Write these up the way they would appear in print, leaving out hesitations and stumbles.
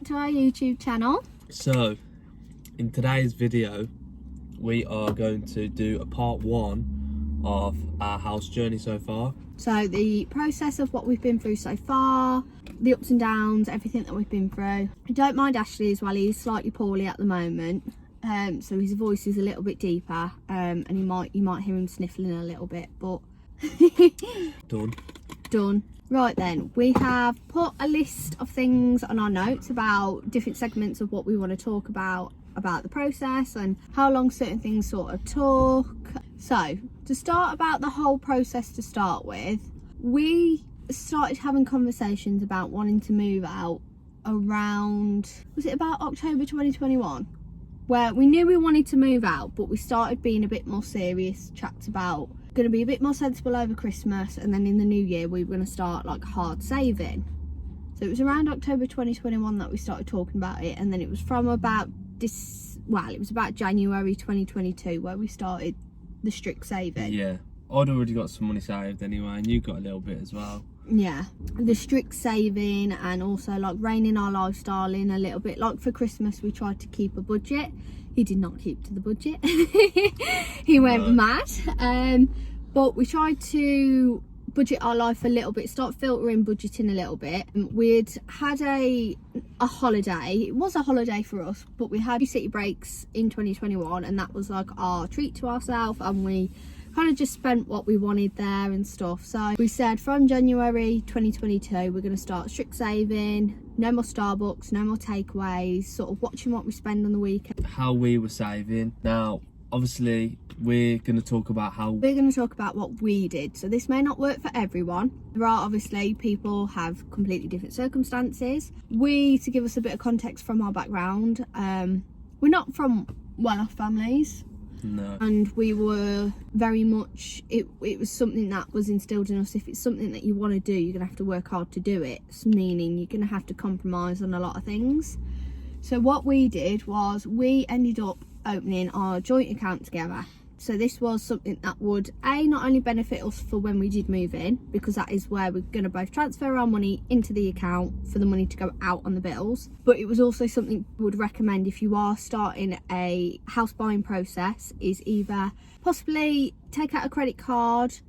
to our YouTube channel. So, in today's video, we are going to do a part 1 of our house journey so far. So the process of what we've been through so far, the ups and downs, everything that we've been through. I don't mind Ashley as well, he's slightly poorly at the moment. So his voice is a little bit deeper, and you might hear him sniffling a little bit, but done. Right then, we have put a list of things on our notes about different segments of what we want to talk about the process and how long certain things sort of took. So to start about the whole process to start with, we started having conversations about wanting to move out around, was it about October 2021? Where we knew we wanted to move out, but we started being a bit more serious, chats about going to be a bit more sensible over Christmas, and then in the new year we were going to start like hard saving. So it was around October 2021 that we started talking about it, and then it was from about it was about January 2022 where we started the strict saving. Yeah, I'd already got some money saved anyway, and you got a little bit as well. Yeah, the strict saving, and also like reining our lifestyle in a little bit. Like for Christmas we tried to keep a budget. He did not keep to the budget. He went mad. But we tried to budget our life a little bit, start filtering budgeting a little bit. We'd had a holiday. It was a holiday for us, but we had city breaks in 2021, and that was like our treat to ourselves, and we kind of just spent what we wanted there and stuff. So we said from January 2022 we're going to start strict saving, no more Starbucks, no more takeaways, sort of watching what we spend on the weekend. How we were saving. Now obviously we're going to talk about what we did, so this may not work for everyone. There are obviously people have completely different circumstances. To give us a bit of context from our background, we're not from well-off families. No. And we were very much, it was something that was instilled in us. If it's something that you want to do, you're going to have to work hard to do it, meaning you're going to have to compromise on a lot of things. So what we did was we ended up opening our joint account together. So this was something that would not only benefit us for when we did move in, because that is where we're going to both transfer our money into the account for the money to go out on the bills, but it was also something we would recommend if you are starting a house buying process, is either possibly take out a credit card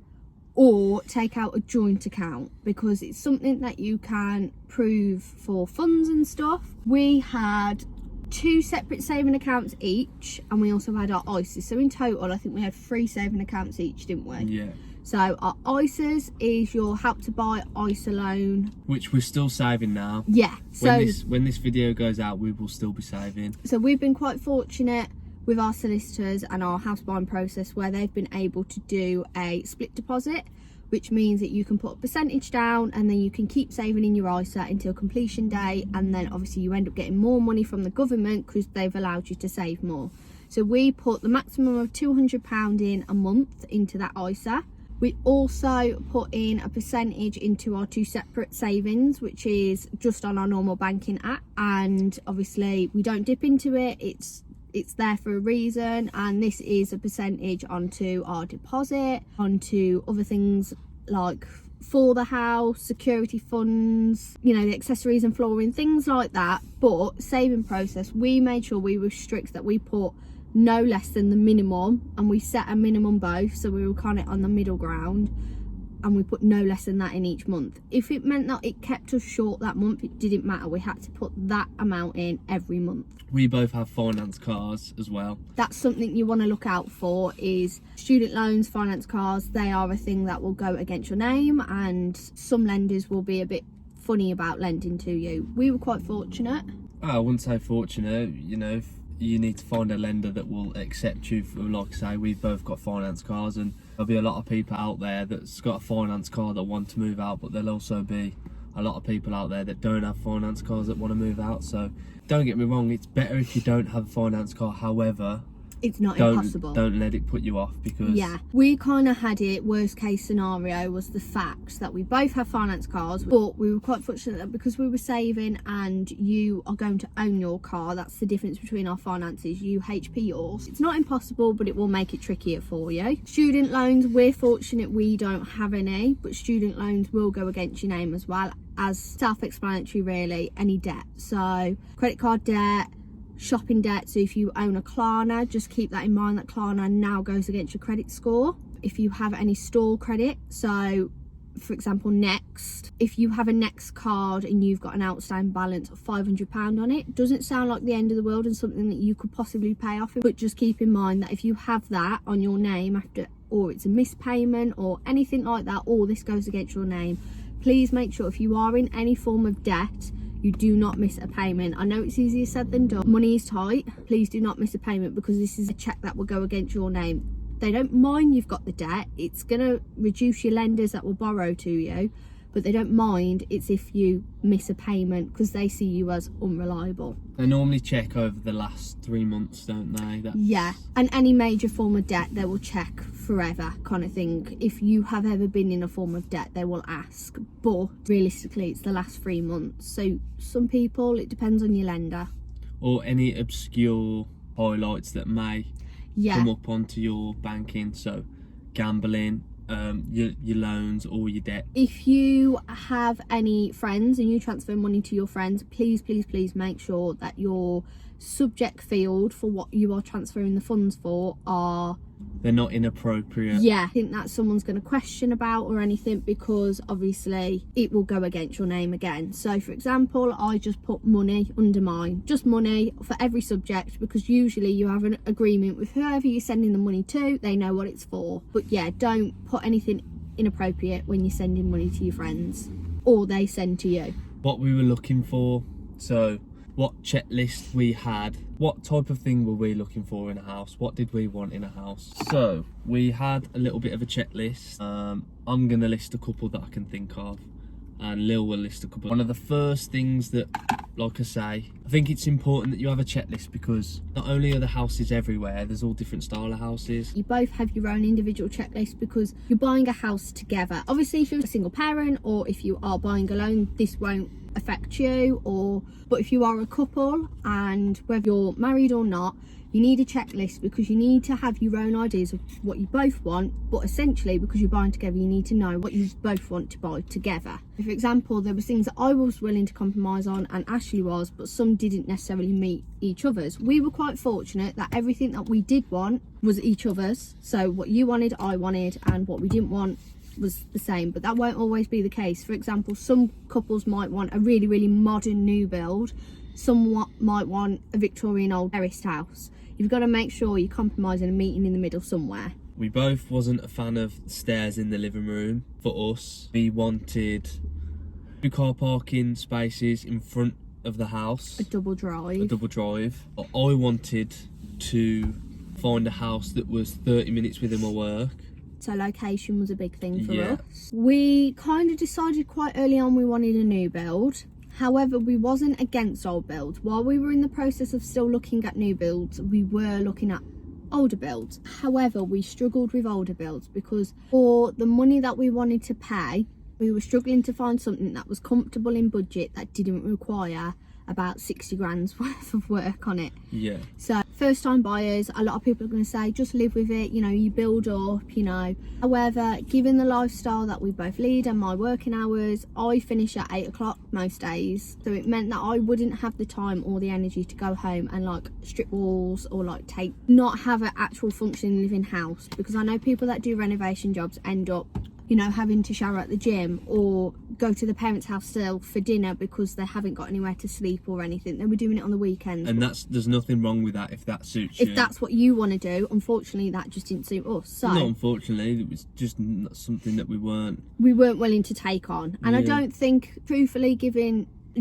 or take out a joint account, because it's something that you can prove for funds and stuff. We had 2 separate saving accounts each, and we also had our ISAs. So in total I think we had 3 saving accounts each, didn't we? Yeah. So our ISAs is your Help to Buy ISA loan, which we're still saving now. Yeah. So when this video goes out, we will still be saving. So we've been quite fortunate with our solicitors and our house buying process where they've been able to do a split deposit, which means that you can put a percentage down and then you can keep saving in your ISA until completion day, and then obviously you end up getting more money from the government because they've allowed you to save more. So we put the maximum of £200 in a month into that ISA. We also put in a percentage into our 2 separate savings, which is just on our normal banking app, and obviously we don't dip into it. It's there for a reason, and this is a percentage onto our deposit, onto other things like for the house, security funds, you know, the accessories and flooring, things like that. But saving process, we made sure we were strict that we put no less than the minimum, and we set a minimum both, so we were kind of on the middle ground, and we put no less than that in each month. If it meant that it kept us short that month, it didn't matter. We had to put that amount in every month. We both have finance cars as well. That's something you want to look out for, is student loans, finance cars. They are a thing that will go against your name, and some lenders will be a bit funny about lending to you. We were quite fortunate. I wouldn't say fortunate, you know, you need to find a lender that will accept you for, like I say, we've both got finance cars, and there'll be a lot of people out there that's got a finance car that want to move out, but there'll also be a lot of people out there that don't have finance cars that want to move out. So don't get me wrong, it's better if you don't have a finance car. However, it's not impossible. Don't let it put you off, because we kind of had it, worst case scenario was the fact that we both have finance cars, but we were quite fortunate that because we were saving and you are going to own your car, that's the difference between our finances. You HP yours. It's not impossible, but it will make it trickier for you. Student loans, we're fortunate we don't have any, but student loans will go against your name as well, as self-explanatory really, any debt. So credit card debt, shopping debt. So if you own a Klarna, just keep that in mind, that Klarna now goes against your credit score. If you have any store credit, so for example Next, if you have a Next card and you've got an outstanding balance of £500 on it, doesn't sound like the end of the world and something that you could possibly pay off, but just keep in mind that if you have that on your name after, or it's a missed payment or anything like that, or this goes against your name, please make sure if you are in any form of debt, you do not miss a payment. I know it's easier said than done. Money is tight. Please do not miss a payment, because this is a cheque that will go against your name. They don't mind you've got the debt. It's going to reduce your lenders that will borrow to you, but they don't mind it's if you miss a payment, because they see you as unreliable. They normally check over the last 3 months, don't they? Yeah, and any major form of debt they will check forever, kind of thing. If you have ever been in a form of debt, they will ask, but realistically it's the last 3 months. So some people, it depends on your lender. Or any obscure highlights that may come up onto your banking, so gambling, your loans or your debt. If you have any friends and you transfer money to your friends, please make sure that your subject field for what you are transferring the funds for they're not inappropriate. I think that someone's going to question about or anything, because obviously it will go against your name again. So for example, I just put money under mine, just money for every subject, because usually you have an agreement with whoever you're sending the money to, they know what it's for. But yeah, don't put anything inappropriate when you're sending money to your friends or they send to you. What we were looking for, so what checklist we had, what type of thing were we looking for in a house, what did we want in a house. So we had a little bit of a checklist. I'm gonna list a couple that I can think of, and Lil will list a couple. One of the first things that, like I say, I think it's important that you have a checklist, because not only are the houses everywhere, there's all different style of houses. You both have your own individual checklist, because you're buying a house together. Obviously if you're a single parent, or if you are buying alone, this won't affect you, but if you are a couple, and whether you're married or not, you need a checklist, because you need to have your own ideas of what you both want, but essentially because you're buying together, you need to know what you both want to buy together. For example, there were things that I was willing to compromise on and Ashley was, but some didn't necessarily meet each other's. We were quite fortunate that everything that we did want was each other's, so what you wanted I wanted, and what we didn't want was the same. But that won't always be the case. For example, some couples might want a really modern new build, some might want a Victorian old terraced house. You've got to make sure you're compromising and meeting in the middle somewhere. We both wasn't a fan of stairs in the living room. For us, we wanted 2 car parking spaces in front of the house, a double drive. I wanted to find a house that was 30 minutes within my work. So location was a big thing for us. We kind of decided quite early on we wanted a new build. However, we wasn't against old builds. While we were in the process of still looking at new builds, we were looking at older builds. However, we struggled with older builds because for the money that we wanted to pay, we were struggling to find something that was comfortable in budget that didn't require about 60 grand's worth of work on it. Yeah. So first time buyers, a lot of people are going to say just live with it, you know, you build up, you know. However, given the lifestyle that we both lead and my working hours, I finish at 8 o'clock most days, so it meant that I wouldn't have the time or the energy to go home and like strip walls or like not have an actual functioning living house, because I know people that do renovation jobs end up, you know, having to shower at the gym or go to the parents' house still for dinner because they haven't got anywhere to sleep or anything. They were doing it on the weekends. And there's nothing wrong with that if that suits you. If that's what you want to do. Unfortunately, that just didn't suit us. So not unfortunately, it was just something that we weren't willing to take on. And I don't think, truthfully,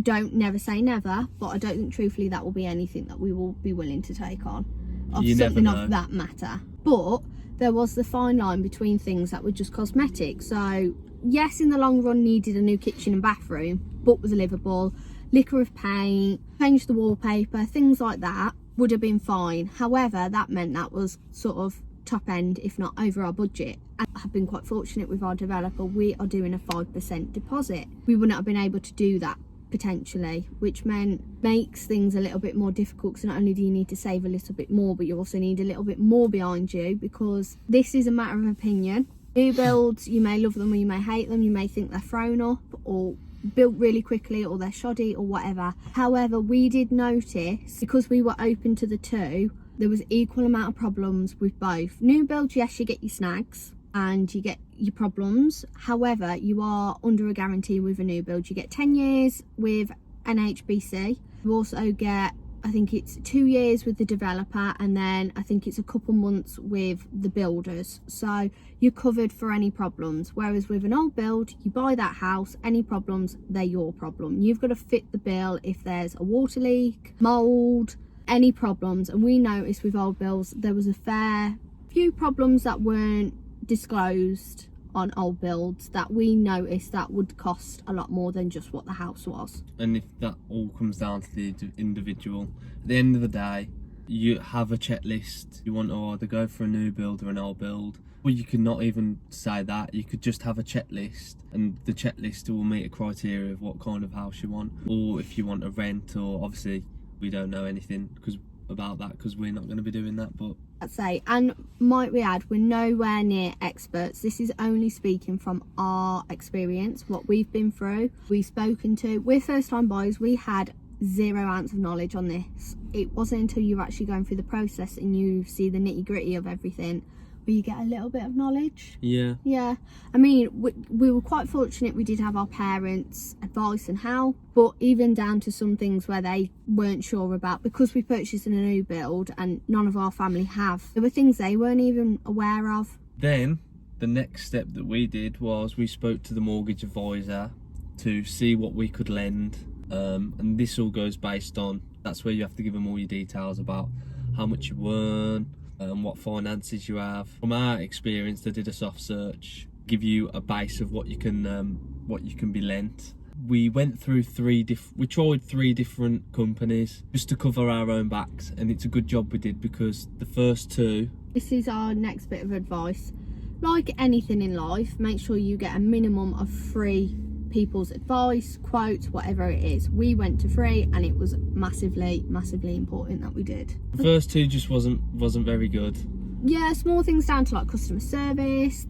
don't never say never, but I don't think truthfully that will be anything that we will be willing to take on of something of that matter. But there was the fine line between things that were just cosmetic. So yes, in the long run needed a new kitchen and bathroom, but was livable, liquor of paint, change the wallpaper, things like that. would have been fine. However, that meant that was sort of top end, if not over our budget. I have been quite fortunate with our developer. We are doing a 5% deposit. We wouldn't have been able to do that potentially, which makes things a little bit more difficult, because not only do you need to save a little bit more, but you also need a little bit more behind you, because this is a matter of opinion. New builds, you may love them or you may hate them, you may think they're thrown up or built really quickly or they're shoddy or whatever. However, we did notice, because we were open to the two, there was equal amount of problems with both. New builds, yes, you get your snags and you get your problems. However, you are under a guarantee with a new build. You get 10 years with NHBC. You also get, I think it's 2 years with the developer, and then I think it's a couple months with the builders. So you're covered for any problems. Whereas with an old build, you buy that house, any problems, they're your problem. You've got to fit the bill if there's a water leak, mould, any problems. And we noticed with old builds, there was a fair few problems that weren't disclosed on old builds that we noticed that would cost a lot more than just what the house was. And if that all comes down to the individual, at the end of the day, you have a checklist. You want to either go for a new build or an old build, or you could not even say that. You could just have a checklist, and the checklist will meet a criteria of what kind of house you want, or if you want a rent. Or obviously we don't know anything about that because we're not going to be doing that, but I'd say, and might we add, we're nowhere near experts. This is only speaking from our experience, what we've been through, we've spoken to. We're first time buyers. We had 0 ounce of knowledge on this. It wasn't until you're actually going through the process and you see the nitty gritty of everything where you get a little bit of knowledge. Yeah, I mean, we were quite fortunate. We did have our parents' advice and help, but even down to some things where they weren't sure about, because we purchased in a new build and none of our family have, there were things they weren't even aware of. Then the next step that we did was we spoke to the mortgage advisor to see what we could lend, and this all goes based on, that's where you have to give them all your details about how much you earn, what finances you have. From our experience, they did a soft search, give you a base of what you can be lent. We went through we tried 3 different companies just to cover our own backs, and it's a good job we did, because the first 2. This is our next bit of advice. Like anything in life, make sure you get a minimum of 3 people's advice, quotes, whatever it is. We went to 3, and it was massively important that we did. The first 2 just wasn't very good. Yeah, small things down to like customer service,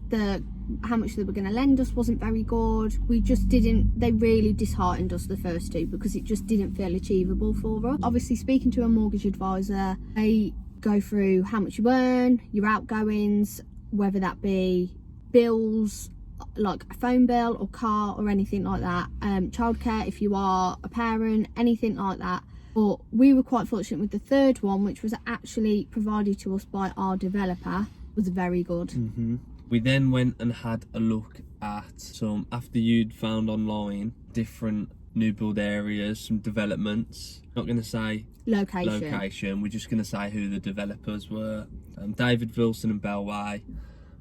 how much they were going to lend us wasn't very good. We just they really disheartened us, the first 2, because it just didn't feel achievable for us. Obviously, speaking to a mortgage advisor, they go through how much you earn, your outgoings, whether that be bills like a phone bill or car or anything like that, childcare if you are a parent, anything like that. But we were quite fortunate with the 3rd one, which was actually provided to us by our developer, was very good. We then went and had a look at some, after you'd found online different new build areas, some developments. Not going to say location, we're just going to say who the developers were. David Wilson and Bellway.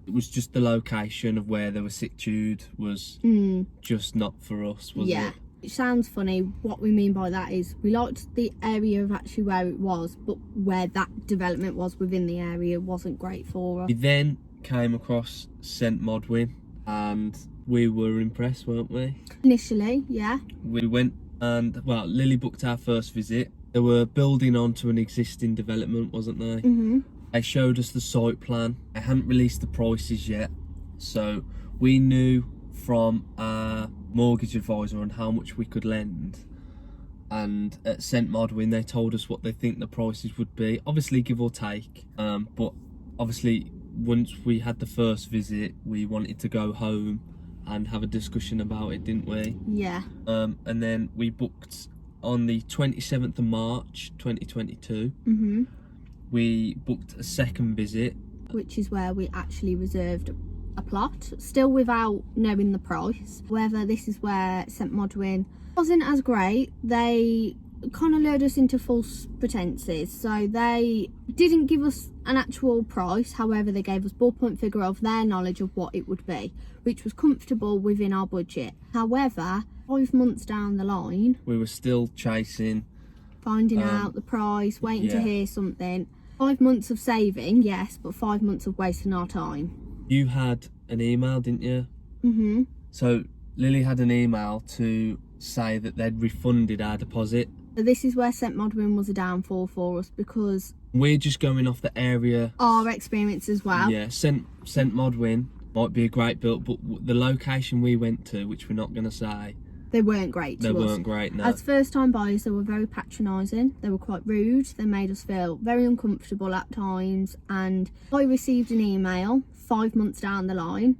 It was just the location of where they were situated was just not for us, was it? It sounds funny. What we mean by that is we liked the area of actually where it was, but where that development was within the area wasn't great for us. We then came across St Modwyn, and we were impressed, weren't we? Initially, yeah. We went and, well, Lily booked our first visit. They were building onto an existing development, wasn't they? They showed us the site plan. They hadn't released the prices yet, so we knew from our mortgage advisor on how much we could lend. And at St Modwyn, they told us what they think the prices would be, obviously give or take. But obviously, once we had the first visit, we wanted to go home and have a discussion about it, didn't we? Yeah. And then we booked on the 27th of March 2022. We booked a second visit, which is where we actually reserved a plot, still without knowing the price. However, this is where St Modwyn wasn't as great. They kind of lured us into false pretenses. So they didn't give us an actual price. However, they gave us ballpoint figure of their knowledge of what it would be, which was comfortable within our budget. However, 5 months down the line, we were still chasing finding out the price, waiting to yeah. hear something. 5 months of saving, yes, but 5 months of wasting our time. You had an email, didn't you? Mm-hmm. So Lily had an email to say that they'd refunded our deposit. So this is where St Modwin was a downfall for us, because We're just going off the area. our experience as well. Yeah, St Modwin might be a great build, but the location we went to, which we're not going to say, They weren't great to us. they weren't great, no. As first time buyers, they were very patronising. They were quite rude. They made us feel very uncomfortable at times. And I received an email 5 months down the line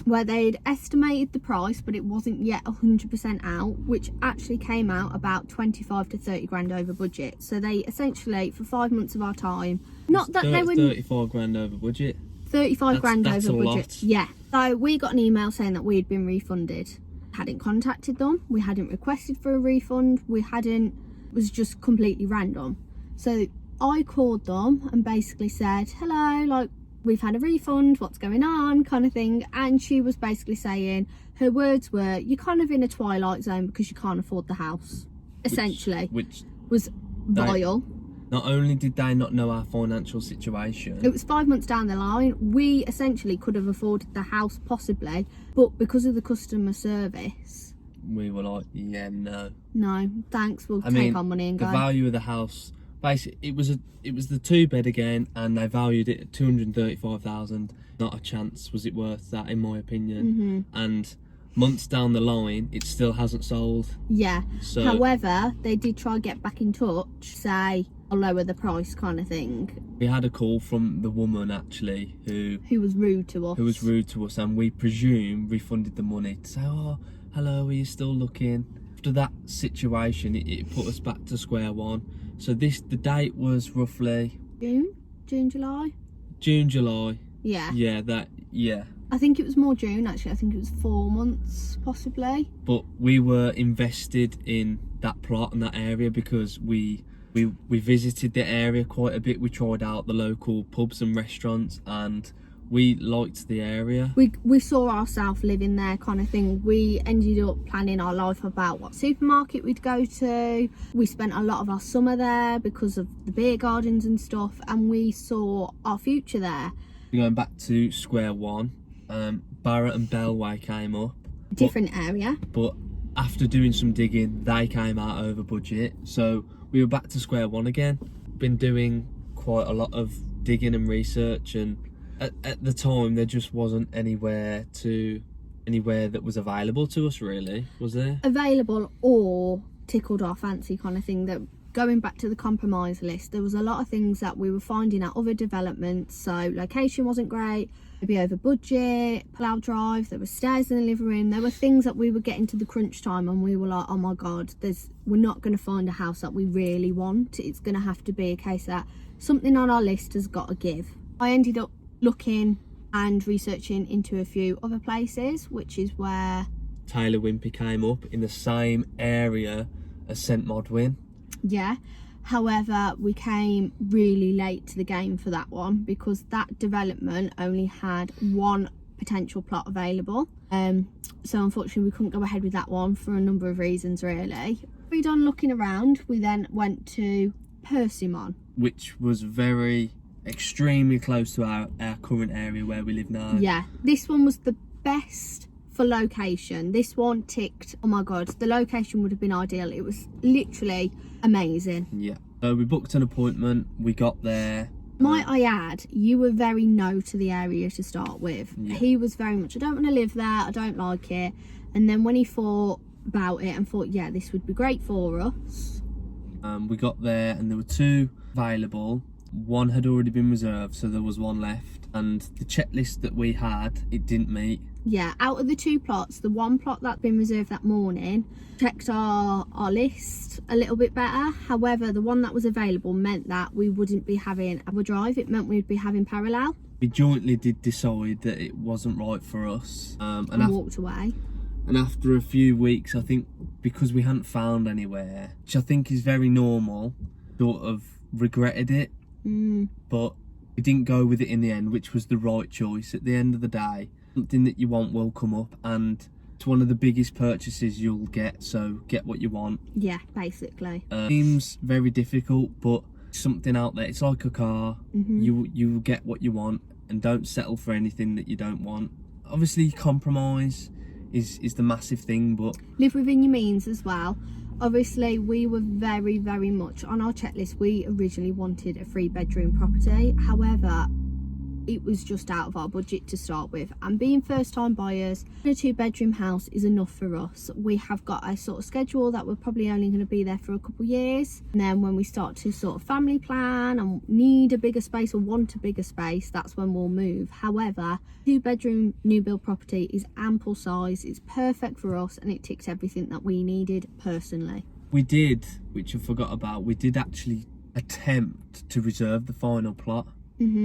where they'd estimated the price, but it wasn't yet 100% out, which actually came out about 25 to 30 grand over budget. So they essentially, for 5 months of our time, not that they were 35 grand over budget. 35 grand that's over a budget. lot. Yeah. So we got an email saying that we had been refunded. Hadn't contacted them. We hadn't requested for a refund. It was just completely random. So I called them and basically said, hello, like, we've had a refund, what's going on, kind of thing. And she was basically saying, her words were, you're kind of in a twilight zone because you can't afford the house, essentially. Which was vile. Not only did they not know our financial situation, it was 5 months down the line. We essentially could have afforded the house possibly, but because of the customer service, we were like, yeah, no, thanks, we'll take our money and go. The value of the house, basically, it was the 2-bed again, and they valued it at 235,000. Not a chance was it worth that, in my opinion. And months down the line, it still hasn't sold. Yeah. So, however, they did try to get back in touch, say I'll lower the price, kind of thing. We had a call from the woman actually who was rude to us. And we presume refunded the money to say, oh, hello, are you still looking? After that situation, it put us back to square one. So the date was roughly June, July. Yeah. I think it was more June actually. I think it was 4 months possibly. But we were invested in that plot and that area because we visited the area quite a bit. We tried out the local pubs and restaurants, and we liked the area. We saw ourselves living there, kind of thing. We ended up planning our life about what supermarket we'd go to. We spent a lot of our summer there because of the beer gardens and stuff, and we saw our future there. Going back to square one, Barrett and Bellway came up. Different area. But after doing some digging, they came out over budget. So we were back to square one again. Been doing quite a lot of digging and research, and at the time there just wasn't anywhere that was available to us, really, was there? Available or tickled our fancy, kind of thing. That going back to the compromise list, there was a lot of things that we were finding at other developments. So location wasn't great, maybe over budget, pull-out drive, there were stairs in the living room. There were things that we were getting to the crunch time and we were like, oh my god, we're not going to find a house that we really want. It's going to have to be a case that something on our list has got to give. I ended up looking and researching into a few other places, which is where Taylor Wimpey came up, in the same area as St Modwin. Yeah, however, we came really late to the game for that one because that development only had one potential plot available. So unfortunately we couldn't go ahead with that one for a number of reasons, really. We done looking around, we then went to Persimmon, which was extremely close to our current area where we live now. Yeah, this one was the best for location. This one ticked, oh my god, the location would have been ideal. It was literally amazing. Yeah, so we booked an appointment, we got there. Might I add, you were very no to the area to start with. Yeah. He was very much, I don't want to live there, I don't like it. And then when he thought about it and thought, yeah, this would be great for us. We got there and there were 2 available. One had already been reserved, so there was 1 left. And the checklist that we had, it didn't meet. Yeah, out of the 2 plots, the 1 plot that'd been reserved that morning checked our list a little bit better. However, the one that was available meant that we wouldn't be having a drive. It meant we'd be having parallel. We jointly did decide that it wasn't right for us. And walked away. And after a few weeks, I think, because we hadn't found anywhere, which I think is very normal, sort of regretted it. But we didn't go with it in the end, which was the right choice. At the end of the day, something that you want will come up, and It's one of the biggest purchases you'll get, so get what you want. Yeah, basically. Seems very difficult, but something out there. It's like a car. You will get what you want, and don't settle for anything that you don't want. Obviously, compromise is the massive thing, but live within your means as well. Obviously, we were very, very much on our checklist. We originally wanted a 3-bedroom property. However, it was just out of our budget to start with, and being first time buyers, a 2-bedroom house is enough for us. We have got a sort of schedule that we're probably only going to be there for a couple of years, and then when we start to sort of family plan and need a bigger space or want a bigger space, that's when we'll move. However, 2-bedroom new build property is ample size, it's perfect for us, and it ticks everything that we needed personally. We did, which I forgot about, we did actually attempt to reserve the final plot.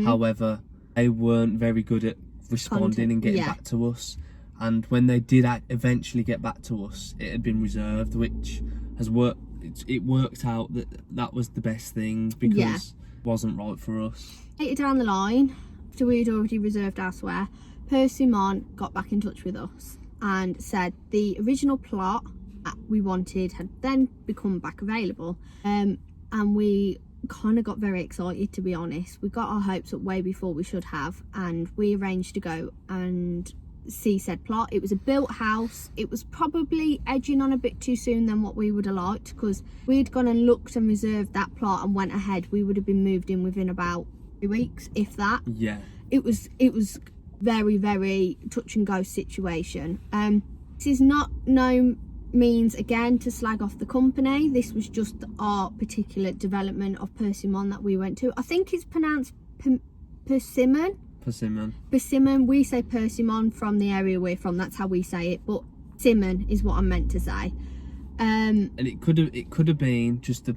However, they weren't very good at responding and getting back to us, and when they did eventually get back to us, it had been reserved, which has worked. It worked out that was the best thing, because it wasn't right for us. Later down the line, after we had already reserved elsewhere, Persimmon got back in touch with us and said the original plot that we wanted had then become back available, and we kind of got very excited, to be honest. We got our hopes up way before we should have, and we arranged to go and see said plot. It was a built house. It was probably edging on a bit too soon than what we would have liked, because we'd gone and looked and reserved that plot and went ahead. We would have been moved in within about 3 weeks, if that. Yeah, it was very, very touch and go situation. This is not no means again to slag off the company. This was just our particular development of Persimmon that we went to. I think it's pronounced Persimmon. We say Persimmon from the area we're from, that's how we say it, but Persimmon is what I meant to say. And it could have been just a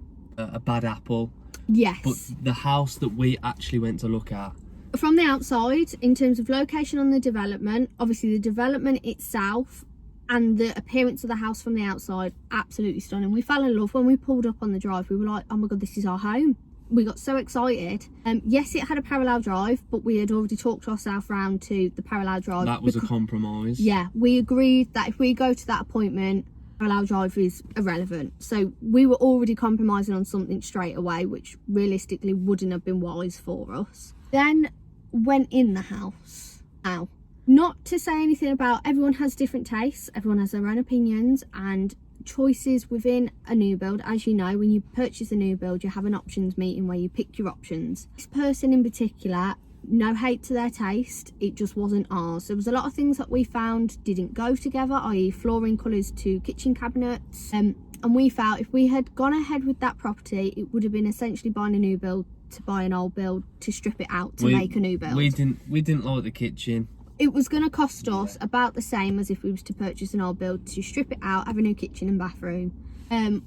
bad apple. Yes, but the house that we actually went to look at, from the outside, in terms of location on the development, obviously the development itself and the appearance of the house from the outside, absolutely stunning. We fell in love when we pulled up on the drive. We were like, oh my god, this is our home. We got so excited. Yes, it had a parallel drive, but we had already talked ourselves round to the parallel drive. That was a compromise. Yeah, we agreed that if we go to that appointment, parallel drive is irrelevant. So we were already compromising on something straight away, which realistically wouldn't have been wise for us. Then went in the house. Now, not to say anything about, everyone has different tastes, everyone has their own opinions and choices within a new build. As you know, when you purchase a new build, you have an options meeting where you pick your options. This person in particular, no hate to their taste, it just wasn't ours. There was a lot of things that we found didn't go together, i.e. flooring colours to kitchen cabinets, and we felt if we had gone ahead with that property, it would have been essentially buying a new build to buy an old build to strip it out to make a new build. We didn't like the kitchen. It was going to cost us about the same as if we was to purchase an old build, to strip it out, have a new kitchen and bathroom.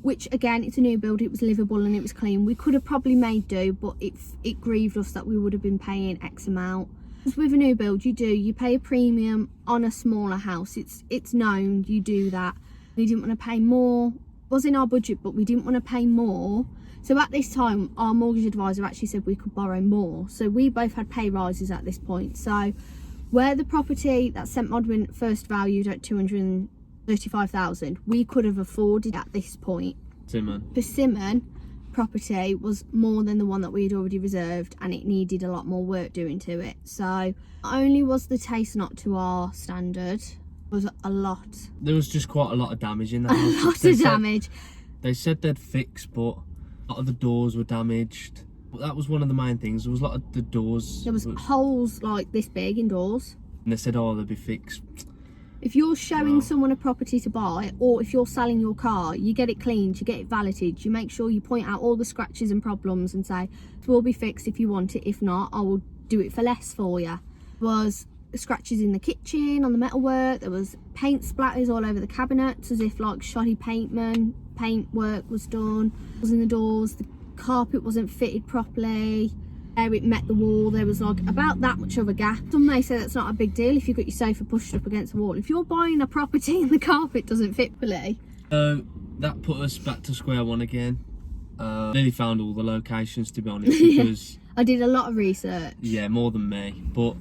Which again, it's a new build, it was livable and it was clean. We could have probably made do, but it grieved us that we would have been paying X amount. Because with a new build, you pay a premium on a smaller house. It's known, you do that. We didn't want to pay more. It was in our budget, but we didn't want to pay more. So at this time, our mortgage advisor actually said we could borrow more. So we both had pay rises at this point. So where the property that St Modwin first valued at 235,000, we could have afforded at this point. Persimmon property was more than the one that we had already reserved, and it needed a lot more work doing to it. So not only was the taste not to our standard, was a lot. There was just quite a lot of damage in the house. A lot of damage. They said they'd fix, but a lot of the doors were damaged. But that was one of the main things. There was a lot of the doors. There was holes like this big in doors. And they said, oh, they'll be fixed. If you're showing someone a property to buy, or if you're selling your car, you get it cleaned, you get it validated, you make sure you point out all the scratches and problems and say, it will be fixed if you want it. If not, I will do it for less for you. There was scratches in the kitchen, on the metalwork. There was paint splatters all over the cabinets, as if like shoddy paint work was done. It was in the doors. The carpet wasn't fitted properly. Where it met the wall, there was like about that much of a gap. Some may say that's not a big deal if you've got your sofa pushed up against the wall. If you're buying a property and the carpet doesn't fit properly, that put us back to square one again. Lily found all the locations, to be honest, because I did a lot of research. Yeah, more than me, but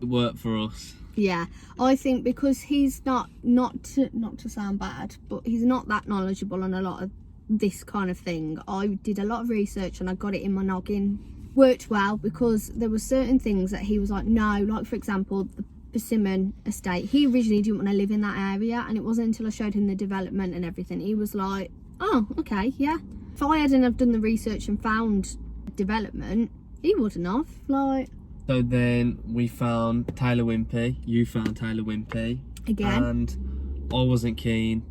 it worked for us. Yeah, I think because he's not to sound bad, but he's not that knowledgeable on a lot of this kind of thing. I did a lot of research and I got it in my noggin. Worked well because there were certain things that he was like, no, like for example, the Persimmon estate. He originally didn't want to live in that area, and it wasn't until I showed him the development and everything, he was like, oh, okay, yeah. If I hadn't have done the research and found development, he wouldn't have, like. So then we found Taylor Wimpey. You found Taylor Wimpey. Again. And I wasn't keen.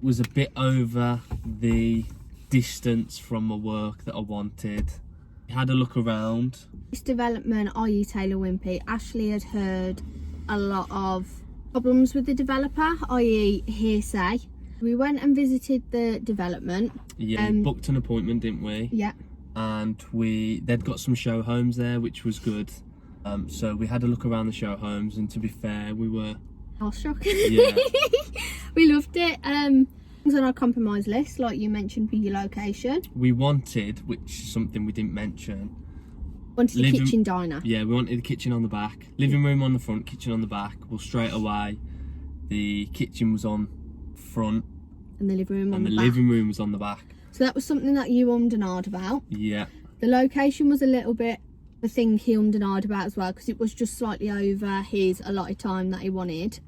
Was a bit over the distance from my work that I wanted. Had a look around. This development, i.e. Taylor Wimpey, Ashley had heard a lot of problems with the developer, i.e. hearsay. We went and visited the development. Yeah, booked an appointment, didn't we? Yeah. And they'd got some show homes there, which was good. So we had a look around the show homes, and to be fair, we were awestruck. Yeah. We loved it. Things on our compromise list, like you mentioned, for your location. We wanted, which is something we didn't mention, wanted a kitchen diner. Yeah, we wanted the kitchen on the back, living room on the front, kitchen on the back. Well, straight away, the kitchen was on front, and the living room on the back. And the living room was on the back. So that was something that you ummed and ahed about. Yeah. The location was a little bit the thing he ummed and ahed about as well, because it was just slightly over his allotted time that he wanted.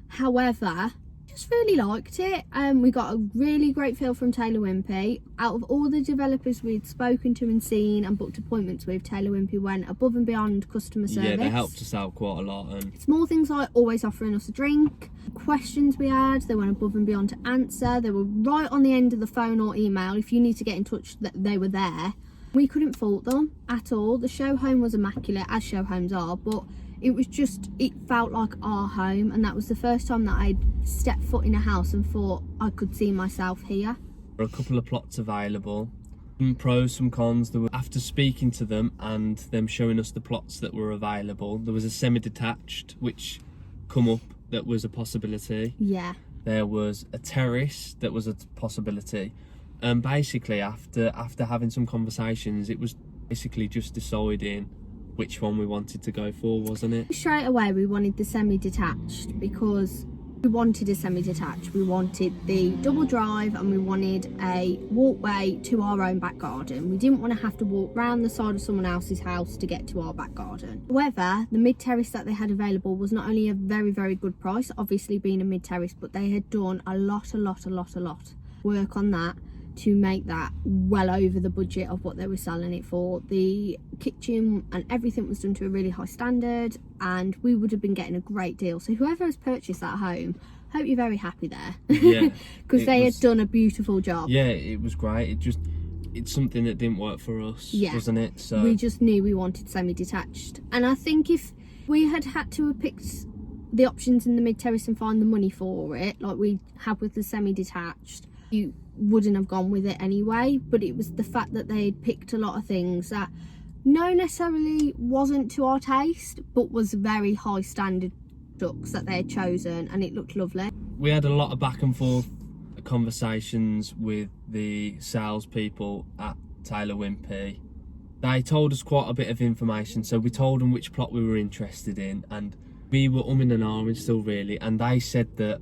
However, just really liked it. We got a really great feel from Taylor Wimpey. Out of all the developers we'd spoken to and seen and booked appointments with, Taylor Wimpey went above and beyond customer service. Yeah, they helped us out quite a lot. And small things like always offering us a drink, questions we had, they went above and beyond to answer. They were right on the end of the phone or email. If you need to get in touch, that they were there. We couldn't fault them at all. The show home was immaculate, as show homes are, but it was just, it felt like our home, and that was the first time that I'd stepped foot in a house and thought I could see myself here. There were a couple of plots available, some pros, some cons. After speaking to them and them showing us the plots that were available, there was a semi-detached which come up that was a possibility. Yeah. There was a terrace that was a possibility, and basically after having some conversations, it was basically just deciding which one we wanted to go for, wasn't it? Straight away we wanted the semi-detached because we wanted a semi-detached. We wanted the double drive and we wanted a walkway to our own back garden. We didn't want to have to walk round the side of someone else's house to get to our back garden. However, the mid-terrace that they had available was not only a very, very good price, obviously being a mid-terrace, but they had done a lot work on that to make that well over the budget of what they were selling it for. The kitchen and everything was done to a really high standard, and we would have been getting a great deal. So whoever has purchased that home, hope you're very happy there. Yeah. Because they had done a beautiful job. Yeah, it was great. It's something that didn't work for us, wasn't it? So we just knew we wanted semi-detached. And I think if we had to have picked the options in the mid-terrace and find the money for it, like we had with the semi-detached, you wouldn't have gone with it anyway. But it was the fact that they had picked a lot of things that necessarily wasn't to our taste, but was very high standard products that they had chosen, and it looked lovely. We had a lot of back and forth conversations with the salespeople at Taylor Wimpey. They told us quite a bit of information, so we told them which plot we were interested in, and we were umming and ahhing still really, and they said that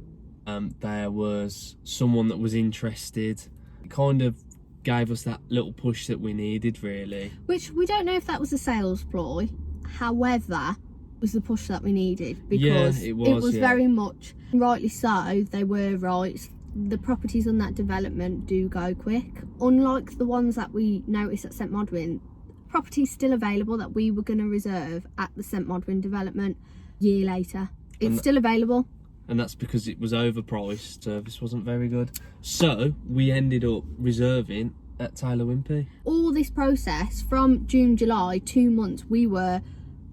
there was someone that was interested. It kind of gave us that little push that we needed, really. Which we don't know if that was a sales ploy, however, it was the push that we needed, because it was very much, rightly so, they were right. The properties on that development do go quick. Unlike the ones that we noticed at St Modwyn, properties still available that we were going to reserve at the St Modwyn development a year later. It's still available. And that's because it was overpriced, service wasn't very good. So we ended up reserving at Taylor Wimpey. All this process from June, July, 2 months, we were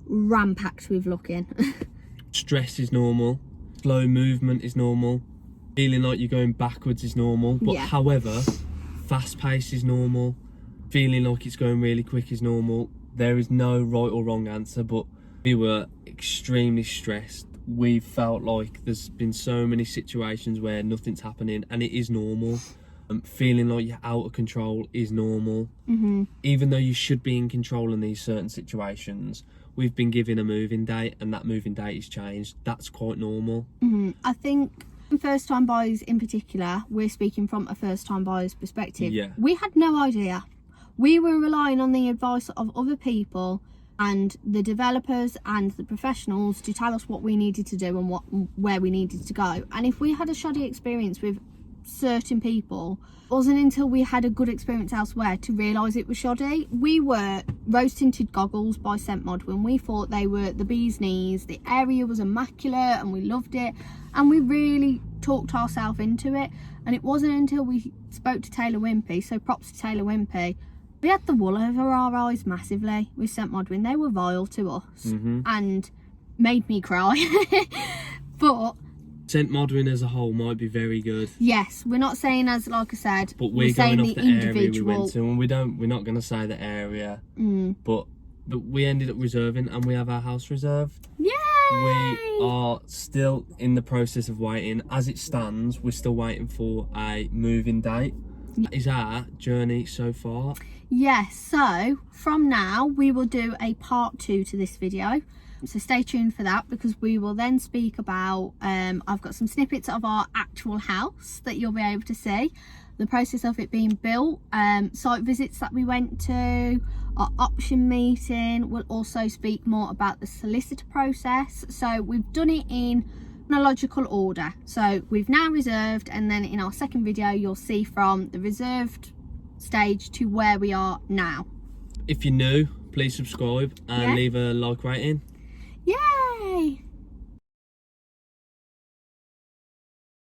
rampacked with looking. Stress is normal, slow movement is normal, feeling like you're going backwards is normal, but however, fast pace is normal, feeling like it's going really quick is normal. There is no right or wrong answer, but we were extremely stressed. We felt like there's been so many situations where nothing's happening, and it is normal. Feeling like you're out of control is normal. Even though you should be in control in these certain situations, we've been given a moving date and that moving date has changed. That's quite normal. I think first time buyers in particular, we're speaking from a first time buyer's perspective. Yeah. We had no idea. We were relying on the advice of other people and the developers and the professionals to tell us what we needed to do and where we needed to go. And if we had a shoddy experience with certain people, it wasn't until we had a good experience elsewhere to realise it was shoddy. We were rose tinted goggles by St Modwin. We thought they were the bee's knees. The area was immaculate and we loved it, and we really talked ourselves into it. And it wasn't until we spoke to Taylor Wimpey, so props to Taylor Wimpey, we had the wool over our eyes massively with St Modwin. They were vile to us and made me cry. But St Modwin as a whole might be very good. Yes, we're not saying, as like I said, but we're going off the area we went to, and we're not going to say the area. But we ended up reserving, and we have our house reserved. Yay! We are still in the process of waiting. As it stands, we're still waiting for a moving date. That is our journey so far. Yes, so from now we will do a part 2 to this video. So stay tuned for that, because we will then speak about, I've got some snippets of our actual house that you'll be able to see, the process of it being built, site visits that we went to, our option meeting. We'll also speak more about the solicitor process. So we've done it in chronological order. So we've now reserved, and then in our second video you'll see from the reserved stage to where we are now. If you're new, please subscribe and leave a like rating. Yay!